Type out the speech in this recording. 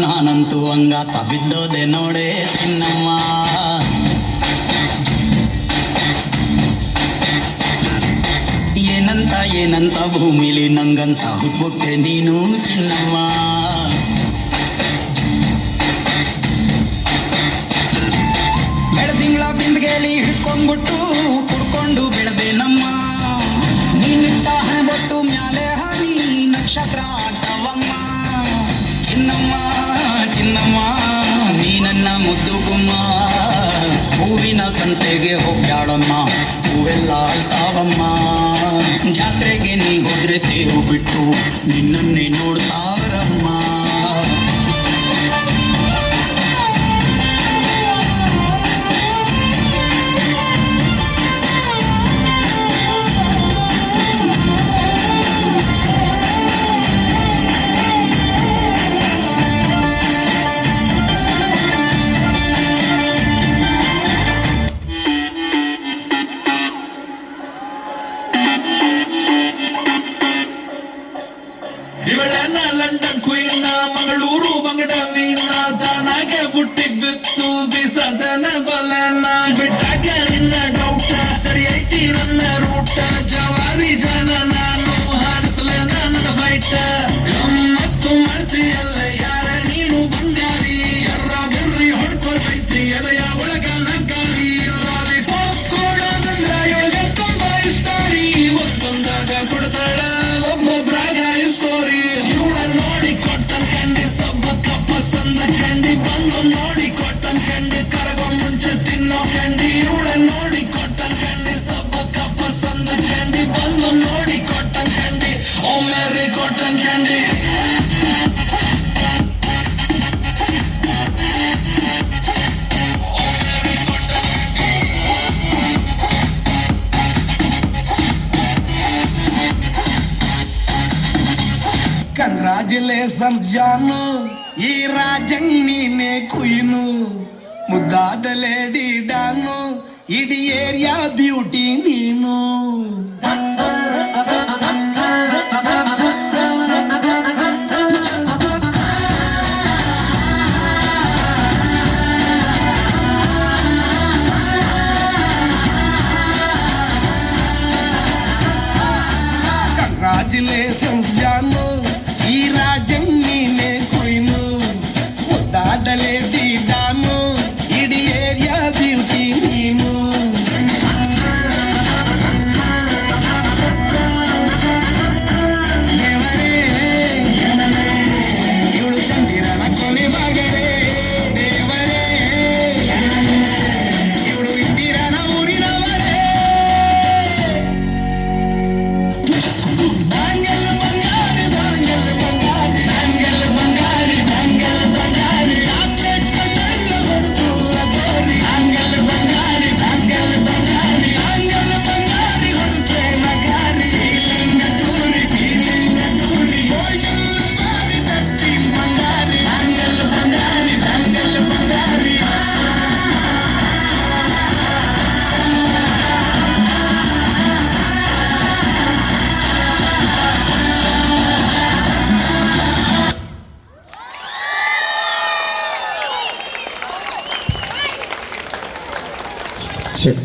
ನಾನಂತೂ ಹಂಗಾತ ಬಿದ್ದೋದೆ ನೋಡೆ ಚಿನ್ನಮ್ಮ. ಏನಂತ ಏನಂತ ಭೂಮಿಲಿ ನಂಗಂತ ಹುಟ್ಬಿಟ್ಟೆ ನೀನು ಚಿನ್ನಮ್ಮ. ಬೆಳದಿಂಗಳ ಬಿಂದಿಗೆಲಿ ಹಿಡ್ಕೊಂಡ್ಬಿಟ್ಟು ಕುಡ್ಕೊಂಡು ಬೆಳೆದೆ ನಮ್ಮ. ನೀನಿಟ್ಟ ಹಣಬೊಟ್ಟು ಮ್ಯಾಲೆ ಹನಿ ನಕ್ಷತ್ರ ಆಟವಮ್ಮ. ಚಿನ್ನಮ್ಮ ಚಿನ್ನಮ್ಮ ನೀ ನನ್ನ ಮುದ್ದು ಗುಮ್ಮ. ಹೂವಿನ ಸಂತೆಗೆ ಹೋಗ್ಯಾಡಮ್ಮ ಹೂವೆಲ್ಲ ಅಳ್ತಾವಮ್ಮ. ಜಾತ್ರೆಗೆ ನೀ ಹೋದ್ರೆ ತೇರು ಬಿಟ್ಟು ನಿನ್ನನ್ನೇ ನೋಡ್ತಾರಮ್ಮ. ಇವಳನ್ನ ಲಂಡನ್ ಕ್ವೀನ್ ಮಂಗಳೂರು ಬಂಗಡ ಮೀನ ದಾನಾಗೆ ಬುಟ್ಟಿಗ್ ಬಿತ್ತು ಬಿಸದನ ಬಲನ ಬಿಟ್ಟಾಗ ನಿನ್ನ ಡೌಟ ಸರಿ ಐತಿ ನನ್ನ ರೂಟ ಜವಾರಿ ಜನ ನಾನು ಹಾರಿಸಲ ನನ್ನ ಫೈಟ ಗಮ್ಮತ್ತು ಮಾಡ್ತೀಯಲ್ಲ ಯಾರ ನೀನು ಬಂಗಾರಿ ಎರ್ರ ಬೆರ್ರಿ ಹೊಡ್ಕೊತೈತಿ ಎದೆಯ ಒಳಗ ನಗ್ಗಾರಿ ಲಾಲಿಪಾಪ್ ಕೊಡೋದಂದ್ರ ಇವಳಿಗೆ ತುಂಬಾ ಇಷ್ಟ ರೀ ಒಂದೊಂದಾಗ ಕೊಡ್ತಾಳ ಒಬ್ಬೊಬ್ರಾಗ ಸ್ಟೋರಿ ಇವಳ ನೋಡಿ ಕೊಟ್ಟನ್ ಕಂಡಿ ಸಬ್ಬಕ್ಕ ಪಸಂದ ಕಂಡಿ ಬಂದು ನೋಡಿ ಕೊಟ್ಟನ್ ಕಂಡಿ ಕರಗೋ ಮುಂಚೆ ತಿನ್ನೋ ಕಂಡಿ ಇವಳ ನೋಡಿ ಕೊಟ್ಟನ್ ಕಂಡಿ ಸಬ್ಬಕ್ಕ ಪಸಂದ ಕಂಡಿ ಬಂದು ನೋಡಿ ಕೊಟ್ಟನ್ ಕಂಡಿ ಒಮ್ಮೆರಿ ಕೊಟ್ಟನ್ ಕಂಡಿ. ಕಂಗ್ರಾಚುಲೇಷನ್ಸ್ ಜಾನು ಈ ರಾಜಂಗ್ ನೀನೆ ಕುಯ್ನು ಮುದ್ದಾದ ಲೇಡಿ ಡಾನು ಇಡೀ ಏರಿಯಾ ಬ್ಯೂಟಿ ನೀನು. ಕಂಗ್ರಾಚುಲೇಷನ್ಸ್ ಜಾನು ಈ ರಾಜಂಗ್ ನೀನೆ ಕುಯ್ನು ಮುದ್ದಾದ ಲೇಡಿ ಡಾನು ಇಡೀ ಏರಿಯಾ ಬ್ಯೂಟಿ ನೀನು. ಇವಳು ಚಂದಿರನ ಕೊನೆ ಮಗಳೇ ದೇವರೇ ಇವಳು ಇಂದಿರನ ಊರಿನವರೇ. ಬಾಂಗಲ್ ಬಂಗಾರಿ ಬಾಂಗಲ್ ಬಂಗಾರಿ ಬಾಂಗಲ್ ಬಂಗಾರಿ ಬಾಂಗಲ್ ಬಂಗಾರಿ ಚಾಕ್ಲೇಟ್ ಕಣ್ಣಲ್ಲ ಹೊಡೆದು ಲಗೋರಿ ಬಾಂಗಲ್ ಬಂಗಾರಿ ಬಾಂಗಲ್ ಬಂಗಾರಿ ಬಾಂಗಲ್ ಬಂಗಾರಿ ಹೊಡೆದ್ರೆ ನಗಾರಿ ಫೀಲಿಂಗ್ ಟೂರಿ ಬಾಂಗಲ್ ಬಾರಿ ತಟ್ಟಿನ್ ಬಂಗಾರಿ ಬಾಂಗಲ್ ಬಂಗಾರಿ ಬಾಂಗಲ್ ಬಂಗಾರಿ. Check.